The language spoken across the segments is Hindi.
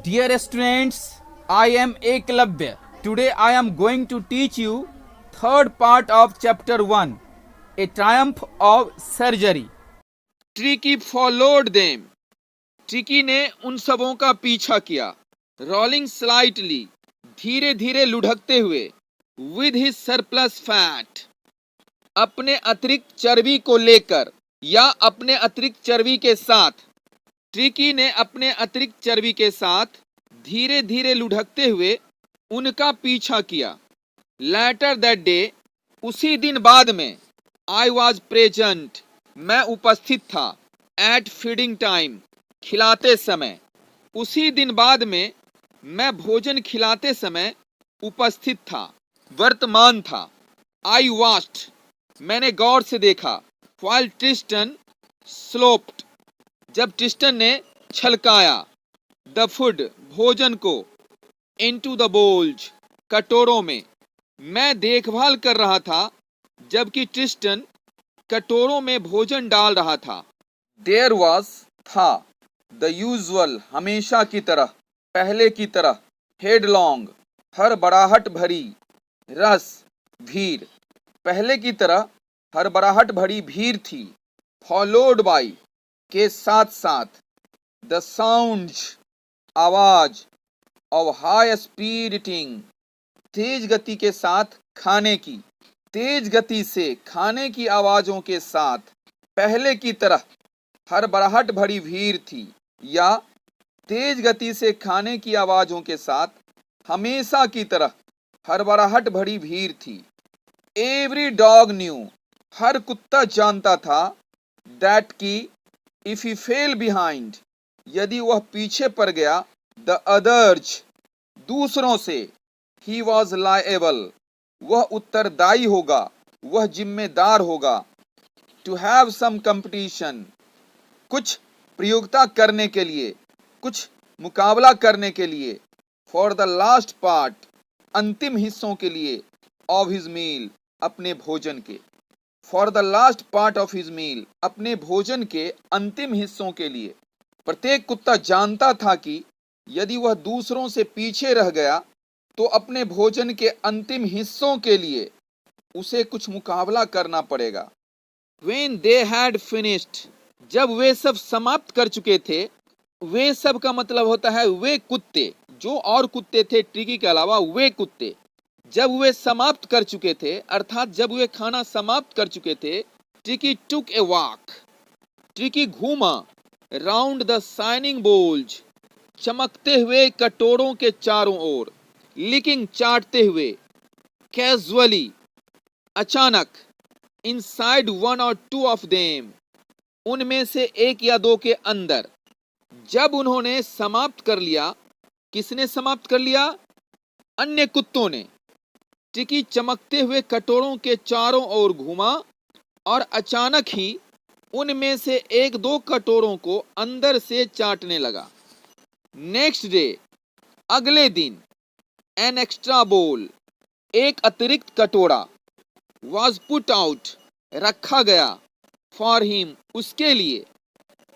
Dear students, I am Eklavya. Today I am going to teach you third part of chapter 1, A Triumph of Surgery. Tricky followed them. Tricky ने उन सबों का पीछा किया। रोलिंग स्लाइटली, धीरे धीरे लुढ़कते हुए। विद हिज सरप्लस फैट, अपने अतिरिक्त चर्बी को लेकर या अपने अतिरिक्त चर्बी के साथ। ट्रिकी ने अपने अतिरिक्त चर्बी के साथ धीरे धीरे लुढ़कते हुए उनका पीछा किया। लेटर दैट डे, उसी दिन बाद में। आई वॉज प्रेजेंट, मैं उपस्थित था। एट फीडिंग टाइम, खिलाते समय। उसी दिन बाद में मैं भोजन खिलाते समय उपस्थित था, वर्तमान था। आई वॉच्ड, मैंने गौर से देखा। व्हाइल ट्रिस्टन स्लोप्ड, जब ट्रिस्टन ने छलकाया। द फूड, भोजन को। इनटू द बोल्ज, कटोरों में। मैं देखभाल कर रहा था जबकि ट्रिस्टन कटोरों में भोजन डाल रहा था। देयर वॉज, था। द यूजुअल, हमेशा की तरह, पहले की तरह। हेडलॉन्ग, हड़बड़ाहट भरी। रस, भीड़। पहले की तरह हड़बड़ाहट भरी भीड़ थी। फॉलोड बाई, के साथ साथ। द साउंड्स, आवाज। ऑफ हाई स्पीड ईटिंग, तेज गति के साथ खाने की। तेज गति से खाने की आवाजों के साथ। पहले की तरह हड़बड़ाहट भरी भीड़ थी, या तेज गति से खाने की आवाजों के साथ हमेशा की तरह हड़बड़ाहट भरी भीड़ थी। एवरी डॉग न्यू, हर कुत्ता जानता था। दैट की, इफ ही फेल बिहाइंड, यदि वह पीछे पड़ गया। द अदर्स, दूसरों से। ही वॉज लाएबल, वह उत्तरदायी होगा, वह जिम्मेदार होगा। टू हैव सम कंपटीशन, कुछ प्रयोगिता करने के लिए, कुछ मुकाबला करने के लिए। फॉर द लास्ट पार्ट, अंतिम हिस्सों के लिए। ऑफ हिज मील, अपने भोजन के। For the last part of his meal, अपने भोजन के अंतिम हिस्सों के लिए। प्रत्येक कुत्ता जानता था कि यदि वह दूसरों से पीछे रह गया तो अपने भोजन के अंतिम हिस्सों के लिए उसे कुछ मुकाबला करना पड़ेगा। When they had finished, जब वे सब समाप्त कर चुके थे। वे सब का मतलब होता है वे कुत्ते, जो और कुत्ते थे ट्रिकी के अलावा, वे कुत्ते। जब वे समाप्त कर चुके थे, अर्थात जब वे खाना समाप्त कर चुके थे। Tricky took a walk, tricky घूमा। राउंड द शाइनिंग बोल्स, चमकते हुए कटोरों के चारों ओर। लिकिंग, चाटते हुए। कैजुअली, अचानक। इनसाइड वन और टू ऑफ देम, उनमें से एक या दो के अंदर। जब उन्होंने समाप्त कर लिया। किसने समाप्त कर लिया? अन्य कुत्तों ने। ट्रिकी चमकते हुए कटोरों के चारों ओर घूमा और अचानक ही उनमें से एक दो कटोरों को अंदर से चाटने लगा। नेक्स्ट डे, अगले दिन। एन एक्स्ट्रा बोल, एक अतिरिक्त कटोरा। वॉज पुट आउट, रखा गया। फॉर हिम, उसके लिए।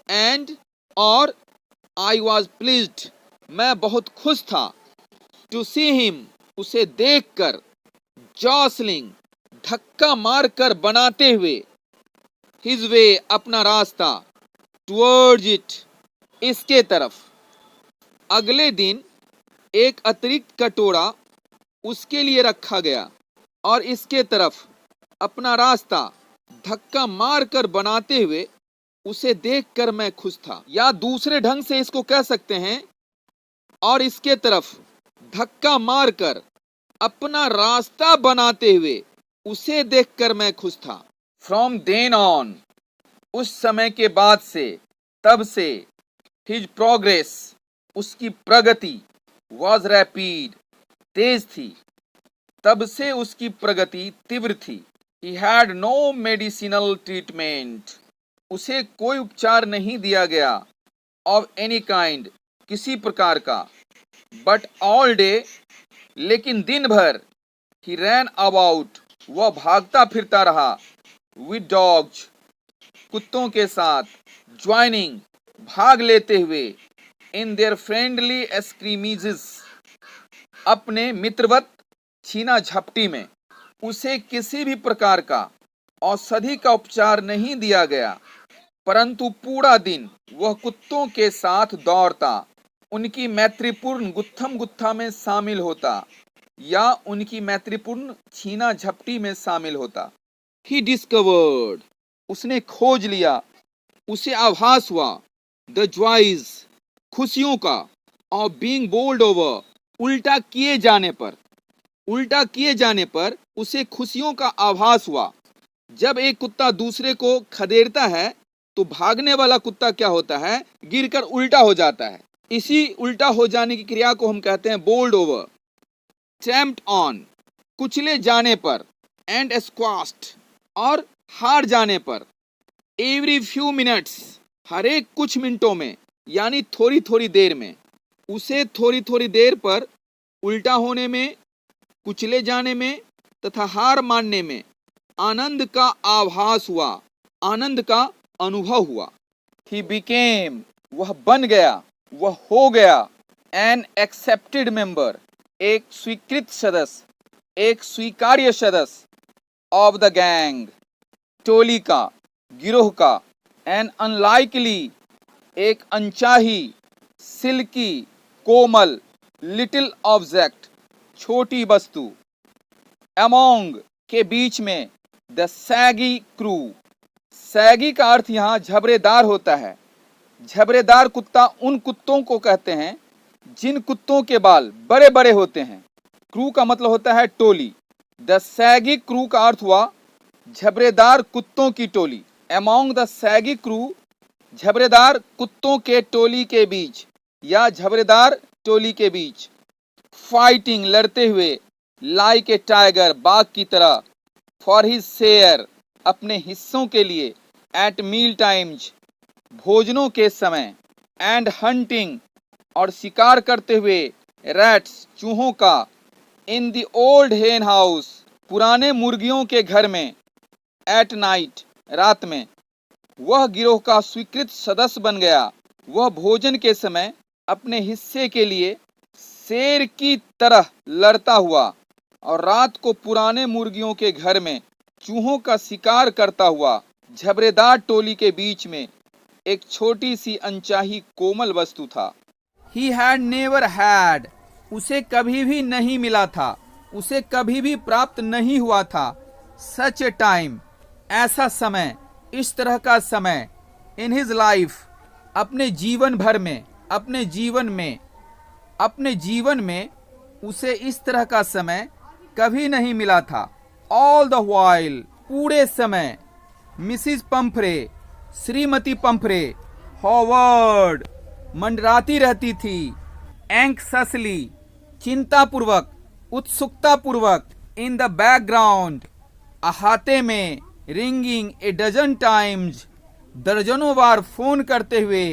एंड, और। आई वॉज प्लीज्ड, मैं बहुत खुश था। टू सी हिम, उसे देखकर। जॉसलिंग, धक्का मारकर, बनाते हुए। हिज वे, अपना रास्ता। टुवर्ड्स इट, इसके तरफ। अगले दिन एक अतिरिक्त कटोरा उसके लिए रखा गया और इसके तरफ अपना रास्ता धक्का मारकर बनाते हुए उसे देखकर मैं खुश था। या दूसरे ढंग से इसको कह सकते हैं, और इसके तरफ धक्का मारकर अपना रास्ता बनाते हुए उसे देखकर मैं खुश था। फ्रॉम देन ऑन, उस समय के बाद से, तब से। हिज प्रोग्रेस, उसकी प्रगति। वॉज रैपिड, तेज थी। तब से उसकी प्रगति तीव्र थी। He had no medicinal treatment, उसे कोई उपचार नहीं दिया गया। ऑफ एनी काइंड, किसी प्रकार का। बट ऑल डे, लेकिन दिन भर। ही रैन अबाउट, वह भागता फिरता रहा। विद डॉग्स, कुत्तों के साथ। ज्वाइनिंग, भाग लेते हुए। in their friendly scrimmages, अपने मित्रवत छीना झपटी में उसे किसी भी प्रकार का औषधि का उपचार नहीं दिया गया, परंतु पूरा दिन वह कुत्तों के साथ दौड़ता, उनकी मैत्रीपूर्ण गुत्थम गुत्था में शामिल होता या उनकी मैत्रीपूर्ण छीना झपटी में शामिल होता। He discovered, उसने खोज लिया, उसे आभास हुआ, the joys, खुशियों का, of being bowled over, उल्टा किए जाने पर उसे खुशियों का आभास हुआ। जब एक कुत्ता दूसरे को खदेड़ता है तो भागने वाला कुत्ता क्या होता है, गिरकर उल्टा हो जाता है। इसी उल्टा हो जाने की क्रिया को हम कहते हैं बोल्ड ओवर। ट्रैम्प्ड ऑन, कुचले जाने पर, एंड स्क्वाश्ड, और हार जाने पर। एवरी फ्यू मिनट्स, हर एक कुछ मिनटों में, यानी थोड़ी थोड़ी देर में। उसे थोड़ी थोड़ी देर पर उल्टा होने में, कुचले जाने में तथा हार मानने में आनंद का आभास हुआ, आनंद का अनुभव हुआ। He became, वह बन गया, वह हो गया। An accepted member, एक स्वीकृत सदस्य, एक स्वीकार्य सदस्य। Of the gang, टोली का, गिरोह का। An unlikely, एक अनचाही, सिल्की, कोमल, लिटिल ऑब्जेक्ट, छोटी वस्तु। Among, के बीच में। द सैगी क्रू, सैगी का अर्थ यहाँ झबरेदार होता है। झबरेदार कुत्ता उन कुत्तों को कहते हैं जिन कुत्तों के बाल बड़े बड़े होते हैं। क्रू का मतलब होता है टोली। द सैगी क्रू का अर्थ हुआ झबरेदार कुत्तों की टोली। अमॉन्ग द सैगी क्रू, झबरेदार कुत्तों के टोली के बीच या झबरेदार टोली के बीच। फाइटिंग, लड़ते हुए। लाइक ए टाइगर, बाघ की तरह। फॉर हिज शेयर, अपने हिस्सों के लिए। एट मील टाइम्स, भोजनों के समय। एंड हंटिंग, और शिकार करते हुए। रैट्स, चूहों का। इन द ओल्ड हेन हाउस, पुराने मुर्गियों के घर में। एट नाइट, रात में। वह गिरोह का स्वीकृत सदस्य बन गया। वह भोजन के समय अपने हिस्से के लिए शेर की तरह लड़ता हुआ और रात को पुराने मुर्गियों के घर में चूहों का शिकार करता हुआ झबरेदार टोली के बीच में एक छोटी सी अनचाही कोमल वस्तु था। He had never had, उसे कभी भी नहीं मिला था, उसे कभी भी प्राप्त नहीं हुआ था। Such a time, ऐसा समय, इस तरह का समय। In his life, अपने जीवन भर में, अपने जीवन में उसे इस तरह का समय कभी नहीं मिला था। All the while, पूरे समय। Mrs Pomfrey, Shrimati Pomfrey, Howard, मंडराती रहती थी। एंक्ससली, चिंतापूर्वक, उत्सुकतापूर्वक। इन द बैकग्राउंड, अहाते में। रिंगिंग ए डजन टाइम्स, दर्जनों बार फोन करते हुए।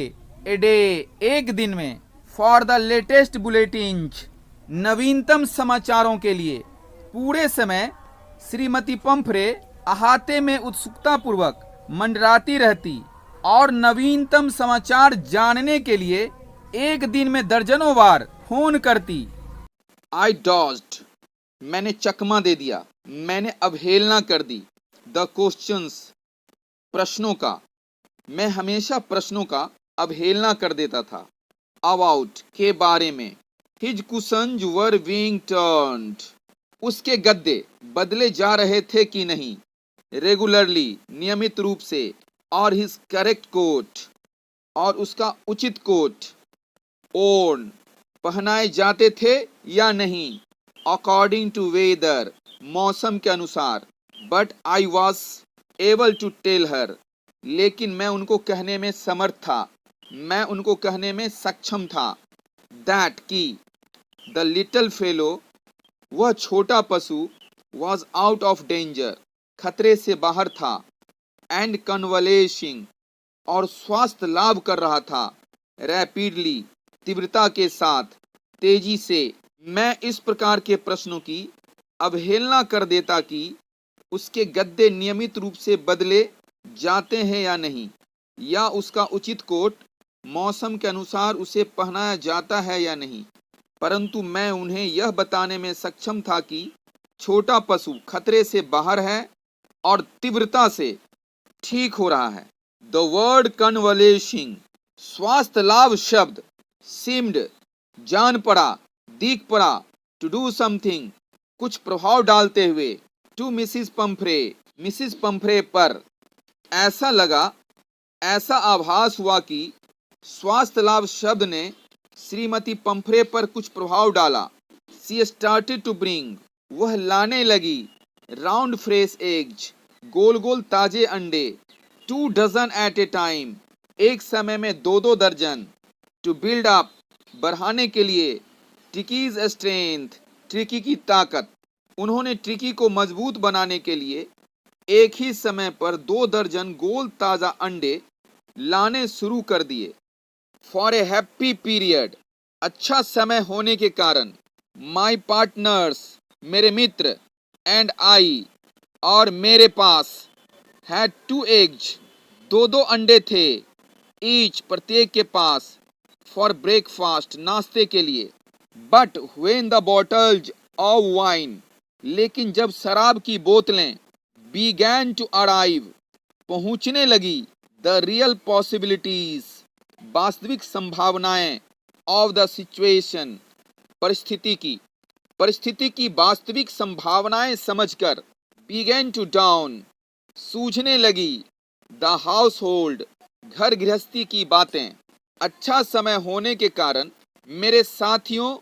ए डे, एक दिन में। फॉर द लेटेस्ट बुलेटिन्स, नवीनतम समाचारों के लिए। पूरे समय श्रीमती पंफ्रे अहाते में उत्सुकतापूर्वक मंडराती रहती और नवीनतम समाचार जानने के लिए एक दिन में दर्जनों बार फोन करती। आई डॉज्ड, मैंने चकमा दे दिया, मैंने अवहेलना कर दी। द क्वेश्चंस, प्रश्नों का, मैं हमेशा प्रश्नों का अवहेलना कर देता था। अबाउट, के बारे में। His cushions were being turned, उसके गद्दे बदले जा रहे थे कि नहीं। रेगुलरली, नियमित रूप से। और हिज करेक्ट कोट, और उसका उचित कोट। ओन, पहनाए जाते थे या नहीं। अकॉर्डिंग टू वेदर, मौसम के अनुसार। But I was able to tell her, लेकिन मैं उनको कहने में समर्थ था, मैं उनको कहने में सक्षम था। दैट, की। द लिटिल फेलो, वह छोटा पशु। वॉज आउट ऑफ डेंजर, खतरे से बाहर था। एंड कन्वलेशिंग, और स्वास्थ्य लाभ कर रहा था। रैपिडली, तीव्रता के साथ, तेजी से। मैं इस प्रकार के प्रश्नों की अवहेलना कर देता कि उसके गद्दे नियमित रूप से बदले जाते हैं या नहीं, या उसका उचित कोट मौसम के अनुसार उसे पहनाया जाता है या नहीं, परंतु मैं उन्हें यह बताने में सक्षम था कि छोटा पशु खतरे से बाहर है और तीव्रता से ठीक हो रहा है। द वर्ड कन्वलेशिंग, स्वास्थ्य लाभ शब्द, सीम्ड, जान पड़ा, दिख पड़ा, टू डू समथिंग, कुछ प्रभाव डालते हुए, टू मिसिस पंफ्रे पर, ऐसा लगा, ऐसा आभास हुआ कि स्वास्थ्य लाभ शब्द ने श्रीमती पंफ्रे पर कुछ प्रभाव डाला। सी स्टार्टेड टू ब्रिंग, वह लाने लगी, राउंड फ्रेश एग्स, गोल गोल ताजे अंडे, 2 डजन एट ए टाइम, एक समय में 2-2 दर्जन, टू बिल्ड अप, बढ़ाने के लिए, ट्रिकीज स्ट्रेंथ, ट्रिकी की ताकत, उन्होंने ट्रिकी को मजबूत बनाने के लिए एक ही समय पर 2 दर्जन गोल ताजा अंडे लाने शुरू कर दिए। फॉर ए हैप्पी पीरियड, अच्छा समय होने के कारण, माई पार्टनर्स, मेरे मित्र, एंड आई, और मेरे पास, हैड 2 एग्स, 2-2 अंडे थे, ईच, प्रत्येक के पास, फॉर ब्रेकफास्ट, नाश्ते के लिए। But when the bottles of wine, लेकिन जब शराब की बोतलें began to arrive, पहुंचने लगी, the real possibilities, वास्तविक संभावनाएं, of the situation, परिस्थिति की वास्तविक संभावनाएं समझकर, began to dawn, सूझने लगी, the household, घर गृहस्थी की बातें। अच्छा समय होने के कारण मेरे साथियों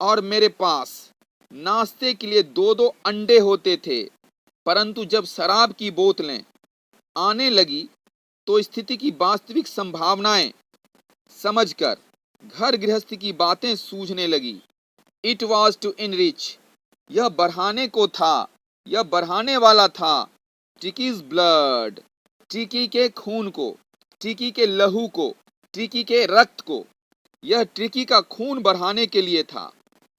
और मेरे पास नाश्ते के लिए 2-2 अंडे होते थे, परंतु जब शराब की बोतलें आने लगी तो स्थिति की वास्तविक संभावनाएं समझकर घर गृहस्थी की बातें सूझने लगी। इट वॉज टू इनरिच, यह बढ़ाने को था, यह बढ़ाने वाला था, ट्रिकीज ब्लड, ट्रिकी के खून को, ट्रिकी के लहू को, ट्रिकी के रक्त को, यह ट्रिकी का खून बढ़ाने के लिए था।